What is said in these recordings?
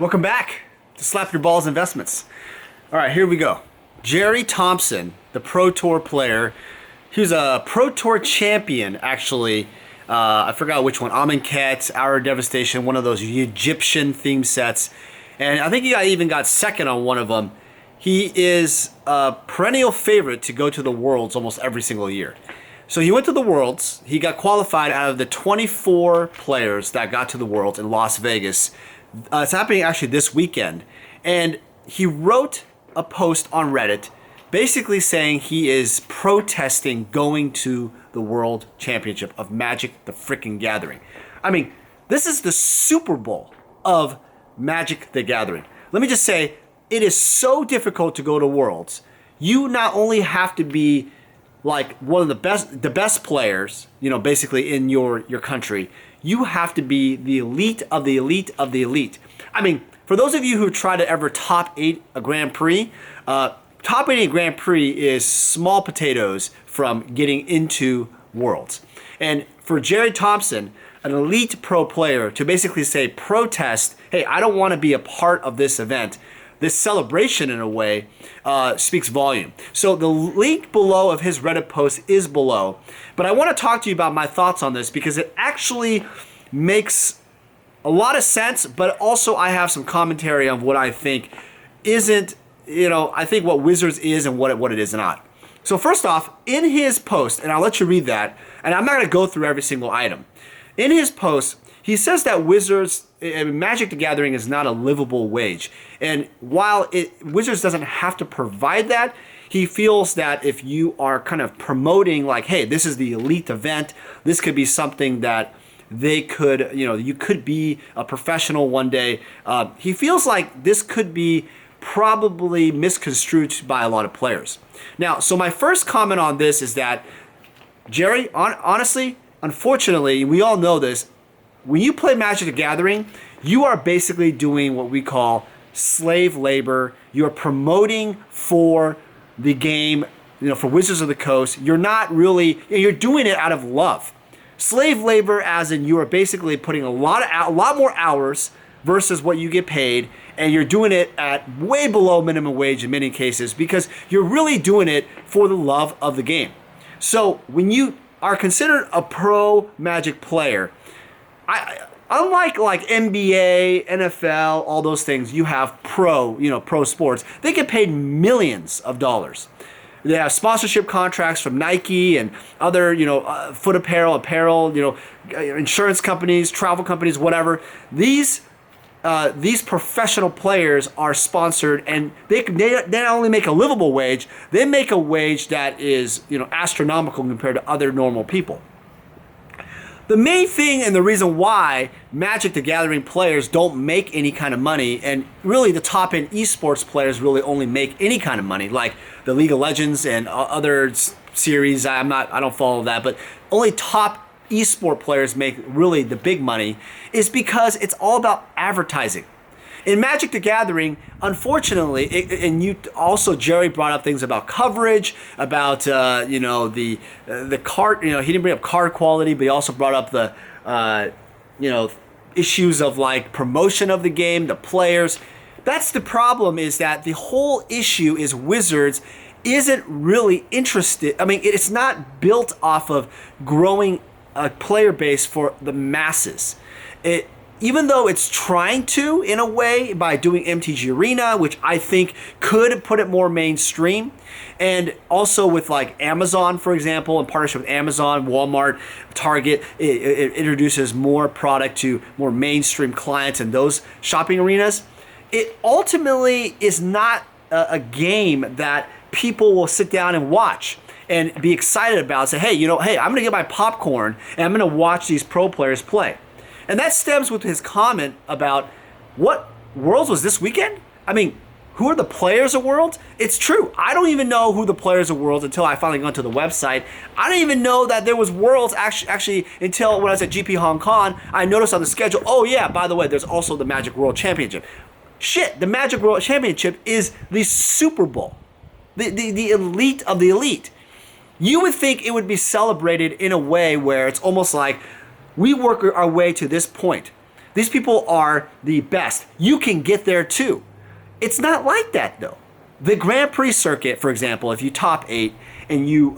Welcome back to Slap Your Balls Investments. All right, here we go. Gerry Thompson, the Pro Tour player. He was a Pro Tour champion, actually. I forgot which one. Amonkhet, Hour of Devastation, one of those Egyptian theme sets. And I think he even got second on one of them. He is a perennial favorite to go to the Worlds almost every single year. So he went to the Worlds. He got qualified out of the 24 players that got to the Worlds in Las Vegas. It's happening actually this weekend. And he wrote a post on Reddit basically saying he is protesting going to the World Championship of Magic the Frickin' Gathering. I mean, this is the Super Bowl of Magic the Gathering. Let me just say, it is so difficult to go to Worlds. You not only have to be like one of the best players, you know, basically in your country, you have to be the elite of the elite of the elite. I mean, for those of you who try to ever top 8 a Grand Prix, top 8 a Grand Prix is small potatoes from getting into Worlds. And for Gerry Thompson, an elite pro player, to basically say protest, hey, I don't want to be a part of this event, this celebration in a way, speaks volume. So the link below of his Reddit post is below. But I want to talk to you about my thoughts on this because it actually makes a lot of sense, but also I have some commentary on what I think isn't, you know, I think what Wizards is and what it is not. So first off, in his post, and I'll let you read that, and I'm not going to go through every single item. In his post, he says that Wizards, Magic the Gathering is not a livable wage. And while Wizards doesn't have to provide that, he feels that if you are kind of promoting like, hey, this is the elite event, this could be something that they could, you know, you could be a professional one day. He feels like this could be probably misconstrued by a lot of players. Now, so my first comment on this is that Gerry, honestly, unfortunately, we all know this, when you play Magic the Gathering, you are basically doing what we call slave labor. You're promoting for the game, you know, for Wizards of the Coast. You're not really, you're doing it out of love. Slave labor as in you are basically putting a lot more hours versus what you get paid, and you're doing it at way below minimum wage in many cases because you're really doing it for the love of the game. So when you are considered a pro Magic player, unlike like NBA, NFL, all those things, you have pro sports. They get paid millions of dollars. They have sponsorship contracts from Nike and other, foot apparel, insurance companies, travel companies, whatever. These professional players are sponsored, and they not only make a livable wage, they make a wage that is, astronomical compared to other normal people. The main thing and the reason why Magic the Gathering players don't make any kind of money, and really the top-end esports players really only make any kind of money, like the League of Legends and other series, I don't follow that, but only top esport players make really the big money, is because it's all about advertising. In Magic the Gathering, unfortunately, Gerry brought up things about coverage, about the card. He didn't bring up card quality, but he also brought up the issues of like promotion of the game, the players. That's the problem. Is that the whole issue is Wizards isn't really interested. I mean, it's not built off of growing a player base for the masses. Even though it's trying to, in a way, by doing MTG Arena, which I think could put it more mainstream, and also with like Amazon, for example, in partnership with Amazon, Walmart, Target, it introduces more product to more mainstream clients in those shopping arenas. It ultimately is not a game that people will sit down and watch and be excited about. Say, hey, I'm going to get my popcorn and I'm going to watch these pro players play. And that stems with his comment about what Worlds was this weekend? I mean, who are the players of Worlds? It's true. I don't even know who the players of Worlds until I finally got to the website. I didn't even know that there was Worlds actually until when I was at GP Hong Kong. I noticed on the schedule, oh yeah, by the way, there's also the Magic World Championship. Shit, the Magic World Championship is the Super Bowl. The elite of the elite. You would think it would be celebrated in a way where it's almost like, we work our way to this point. These people are the best. You can get there too. It's not like that though. The Grand Prix circuit, for example, if you top 8 and you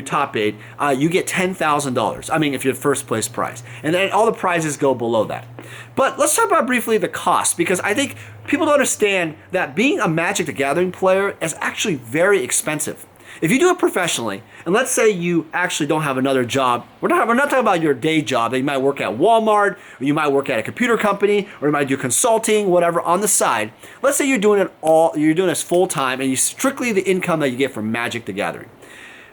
top 8, you get $10,000. I mean, if you're first place prize, and then all the prizes go below that. But let's talk about briefly the cost, because I think people don't understand that being a Magic the Gathering player is actually very expensive. If you do it professionally, and let's say you actually don't have another job, we're not talking about your day job that you might work at Walmart, or you might work at a computer company, or you might do consulting, whatever on the side. Let's say you're doing this full time, and you strictly the income that you get from Magic the Gathering.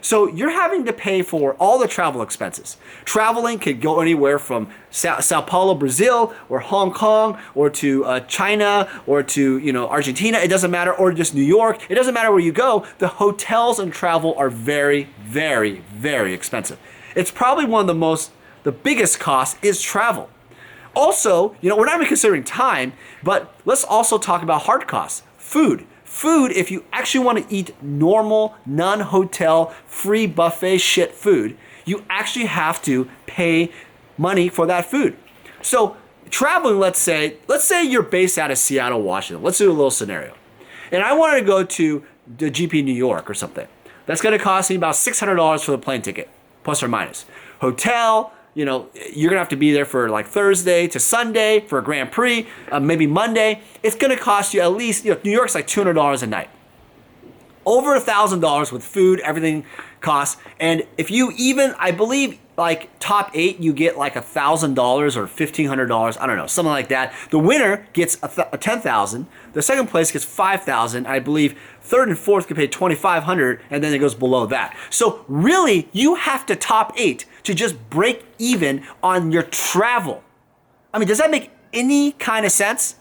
So you're having to pay for all the travel expenses. Traveling could go anywhere from Sao Paulo, Brazil, or Hong Kong, or to China, or to Argentina. It doesn't matter, or just New York. It doesn't matter where you go. The hotels and travel are very, very, very expensive. It's probably one of the biggest costs is travel. Also, we're not even considering time, but let's also talk about hard costs. Food. Food, if you actually want to eat normal, non-hotel, free buffet shit food, you actually have to pay money for that food. So traveling, let's say you're based out of Seattle, Washington. Let's do a little scenario. And I wanted to go to the GP New York or something. That's going to cost me about $600 for the plane ticket, plus or minus. Hotel, you're going to have to be there for like Thursday to Sunday for a Grand Prix, maybe Monday. It's going to cost you at least, New York's like $200 a night. Over $1,000 with food, everything costs. And if you even, I believe, like top 8, you get like $1,000 or $1,500. I don't know, something like that. The winner gets $10,000. The second place gets $5,000. I believe third and fourth can pay $2,500, and then it goes below that. So really, you have to top 8 to just break even on your travel. I mean, does that make any kind of sense?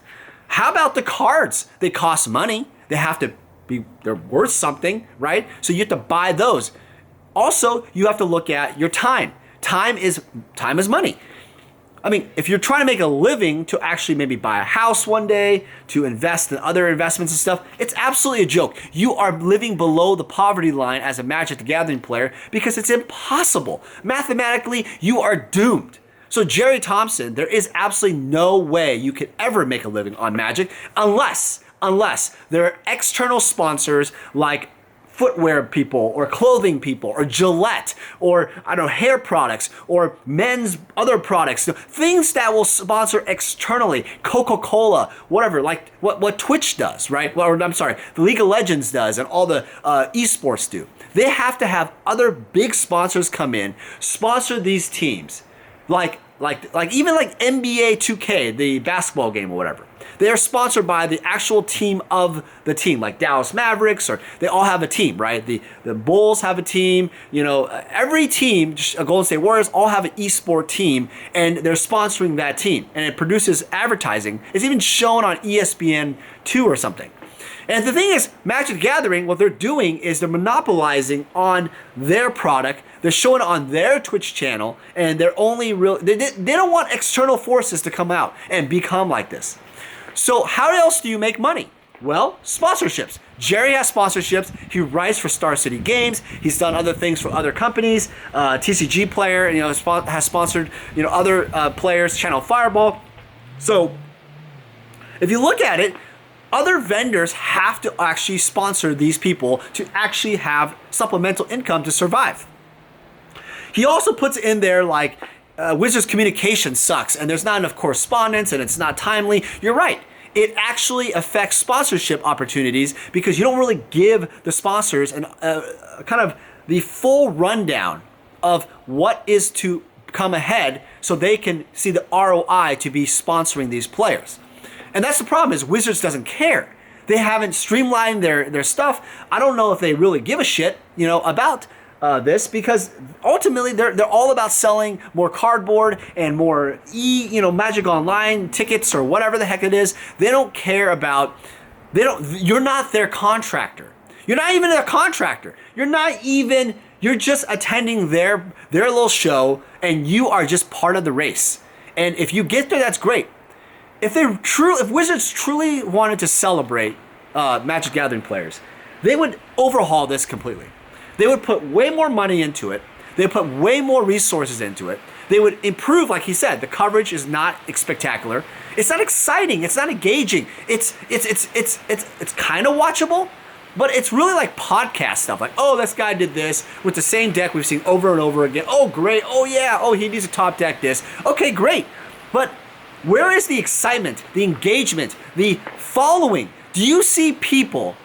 How about the cards? They cost money. They have to they're worth something, right? So you have to buy those. Also, you have to look at your time. Time is money. I mean, if you're trying to make a living to actually maybe buy a house one day, to invest in other investments and stuff, it's absolutely a joke. You are living below the poverty line as a Magic the Gathering player because it's impossible. Mathematically, you are doomed. So Gerry Thompson, there is absolutely no way you could ever make a living on Magic unless there are external sponsors like footwear people or clothing people or Gillette or hair products or men's other products, things that will sponsor externally, Coca-Cola, whatever, like what Twitch does, right? Or I'm sorry, the League of Legends does and all the esports do. They have to have other big sponsors come in, sponsor these teams, like even like NBA 2K, the basketball game or whatever. They are sponsored by the actual team of the team, like Dallas Mavericks, or they all have a team, right? The Bulls have a team, every team, Golden State Warriors, all have an esport team, and they're sponsoring that team, and it produces advertising. It's even shown on ESPN2 or something. And the thing is, Magic the Gathering, what they're doing is they're monopolizing on their product. They're showing it on their Twitch channel, and they're only they don't want external forces to come out and become like this. So how else do you make money? Well, sponsorships. Gerry has sponsorships. He writes for Star City Games. He's done other things for other companies. TCG Player, has sponsored other players. Channel Fireball. So if you look at it, other vendors have to actually sponsor these people to actually have supplemental income to survive. He also puts in there like Wizards communication sucks and there's not enough correspondence and it's not timely. You're right. It actually affects sponsorship opportunities because you don't really give the sponsors kind of the full rundown of what is to come ahead so they can see the ROI to be sponsoring these players. And that's the problem is Wizards doesn't care. They haven't streamlined their stuff. I don't know if they really give a shit, about this because ultimately they're all about selling more cardboard and more Magic Online tickets or whatever the heck it is. They don't care about. You're not their contractor. You're not even their contractor. You're just attending their little show and you are just part of the race. And if you get there, that's great. If Wizards truly wanted to celebrate Magic Gathering players, they would overhaul this completely. They would put way more money into it. They would put way more resources into it. they would improve, like he said. The coverage is not spectacular. It's not exciting. It's not engaging. It's kind of watchable, but it's really like podcast stuff. Like, oh, this guy did this with the same deck we've seen over and over again. Oh, great. Oh, yeah. Oh, he needs to top deck this. Okay, great. But where is the excitement, the engagement, the following? Do you see people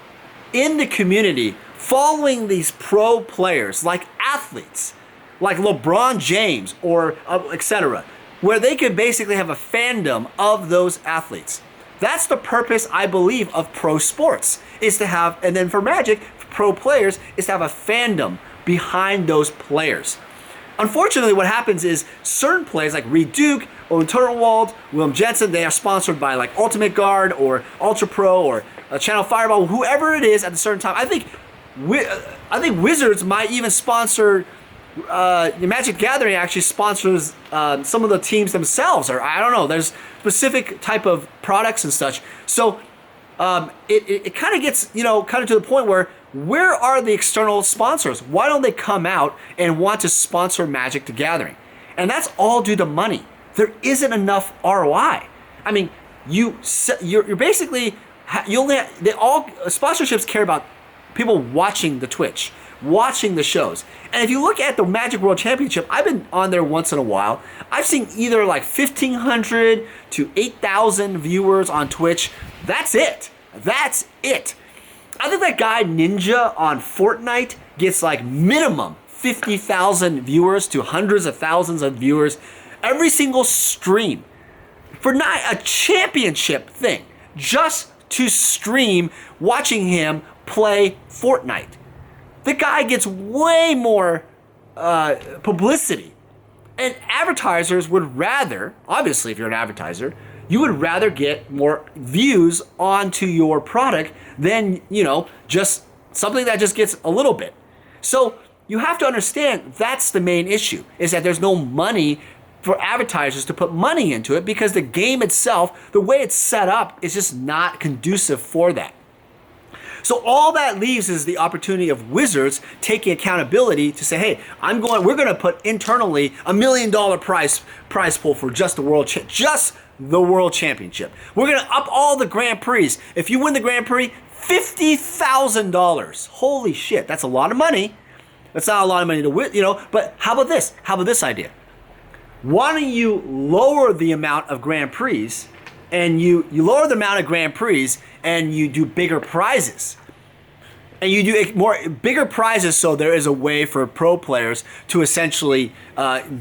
in the community following these pro players, like athletes, like LeBron James or etc., where they could basically have a fandom of those athletes? That's the purpose, I believe, of pro sports, is to have, and then for Magic, pro players, is to have a fandom behind those players. Unfortunately, what happens is certain players like Reed Duke, Owen Turtelwald, William Jensen, they are sponsored by like Ultimate Guard or Ultra Pro or Channel Fireball, whoever it is at a certain time. I think Wizards might even sponsor. The Magic Gathering actually sponsors some of the teams themselves, or I don't know. There's specific type of products and such. So it kind of gets, kind of to the point where are the external sponsors? Why don't they come out and want to sponsor Magic the Gathering? And that's all due to money. There isn't enough ROI. I mean, you're basically all sponsorships care about people watching the Twitch, watching the shows. And if you look at the Magic World Championship, I've been on there once in a while. I've seen either like 1,500 to 8,000 viewers on Twitch. That's it. That's it. I think that guy Ninja on Fortnite gets like minimum 50,000 viewers to hundreds of thousands of viewers every single stream for not a championship thing, just to stream watching him play Fortnite. The guy gets way more publicity, and advertisers would rather, obviously if you're an advertiser, you would rather get more views onto your product than, just something that just gets a little bit. So you have to understand that's the main issue, is that there's no money for advertisers to put money into it because the game itself, the way it's set up, is just not conducive for that. So all that leaves is the opportunity of Wizards taking accountability to say, hey, we're going to put internally $1 million prize pool for just the World Championship. We're going to up all the Grand Prix. If you win the Grand Prix, $50,000. Holy shit, that's a lot of money. That's not a lot of money to win, but how about this? How about this idea? Why don't you lower the amount of Grand Prix, and you lower the amount of Grand Prix and you do bigger prizes. And you do bigger prizes, so there is a way for pro players to essentially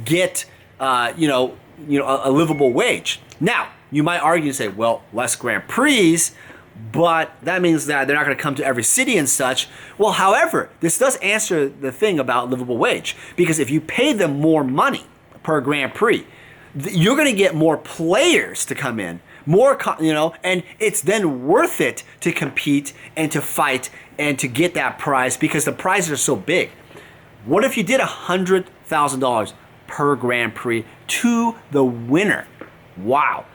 get a livable wage. Now, you might argue and say, well, less Grand Prix, but that means that they're not going to come to every city and such. Well, however, this does answer the thing about livable wage, because if you pay them more money per Grand Prix, you're going to get more players to come in, and it's then worth it to compete and to fight and to get that prize because the prizes are so big. What if you did $100,000 per Grand Prix to the winner? Wow.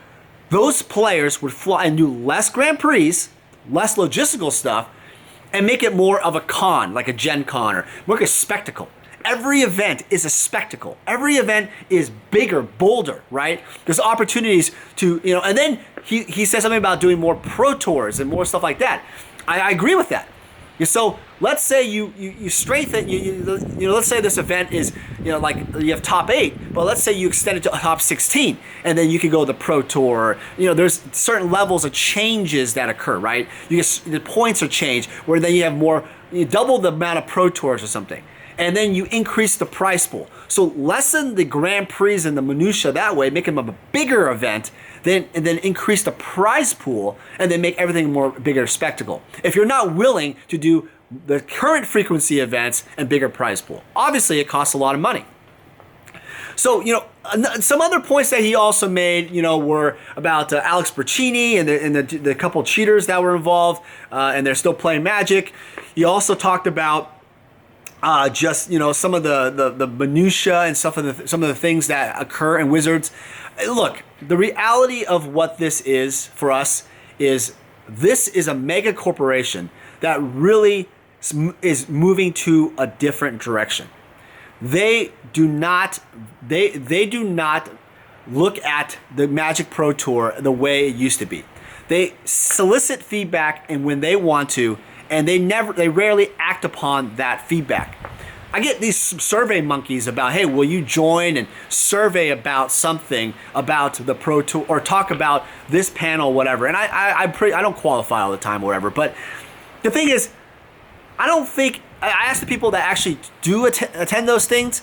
Those players would fly and do less Grand Prix, less logistical stuff, and make it more of a con, like a Gen Con, or more like a spectacle. Every event is a spectacle. Every event is bigger, bolder, right? There's opportunities to, and then he says something about doing more pro tours and more stuff like that. I agree with that. So let's say you strengthen, let's say this event is, like you have top 8, but let's say you extend it to top 16, and then you can go the pro tour. There's certain levels of changes that occur, right? The points are changed, where then you have more, you double the amount of pro tours or something. And then you increase the prize pool. So lessen the Grand Prix and the minutia that way, make them a bigger event, and then increase the prize pool, and then make everything more bigger spectacle. If you're not willing to do the current frequency events and bigger prize pool, obviously it costs a lot of money. So, some other points that he also made, were about Alex Bercini and the couple cheaters that were involved, and they're still playing Magic. He also talked about some of the minutia and some of the things that occur in Wizards. Look, the reality of what this is for us is this is a mega corporation that really is moving to a different direction. they do not look at the Magic Pro Tour the way it used to be. They solicit feedback and when they want to, and they rarely act upon that feedback. I get these survey monkeys about, hey, will you join and survey about something about the Pro Tour or talk about this panel, whatever. And I don't qualify all the time or whatever. But the thing is, I ask the people that actually do attend those things,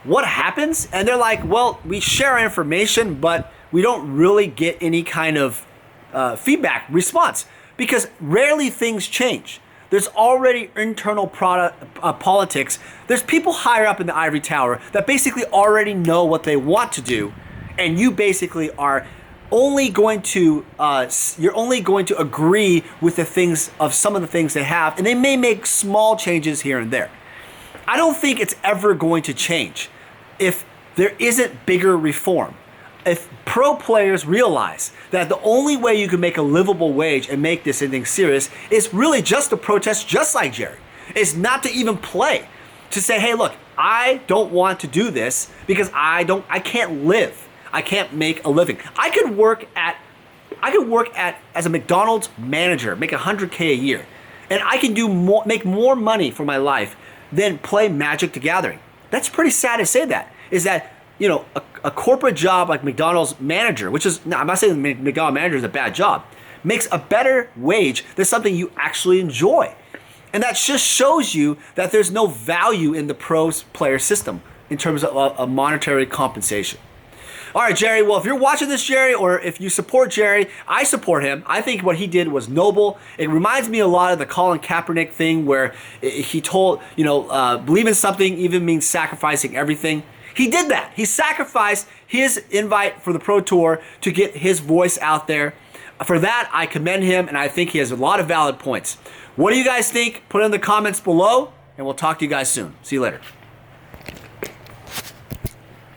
what happens? And they're like, well, we share our information, but we don't really get any kind of feedback response because rarely things change. There's already internal politics. There's people higher up in the ivory tower that basically already know what they want to do, and you basically are only going to agree with the things of some of the things they have, and they may make small changes here and there. I don't think it's ever going to change if there isn't bigger reform. If pro players realize that the only way you can make a livable wage and make this anything serious is really just to protest, just like Gerry. It's not to even play. To say, hey, look, I don't want to do this because I can't live. I can't make a living. I could work as a McDonald's manager, make $100K a year, and I can make more money for my life than play Magic the Gathering. That's pretty sad to say that. Is that, you know, a corporate job like McDonald's manager, which is, no, I'm not saying McDonald's manager is a bad job, makes a better wage than something you actually enjoy. And that just shows you that there's no value in the pro player system in terms of a monetary compensation. All right, Gerry, well, if you're watching this, Gerry, or if you support Gerry, I support him. I think what he did was noble. It reminds me a lot of the Colin Kaepernick thing where he told, believe in something even means sacrificing everything. He did that. He sacrificed his invite for the Pro Tour to get his voice out there. For that, I commend him, and I think he has a lot of valid points. What do you guys think? Put it in the comments below, and we'll talk to you guys soon. See you later.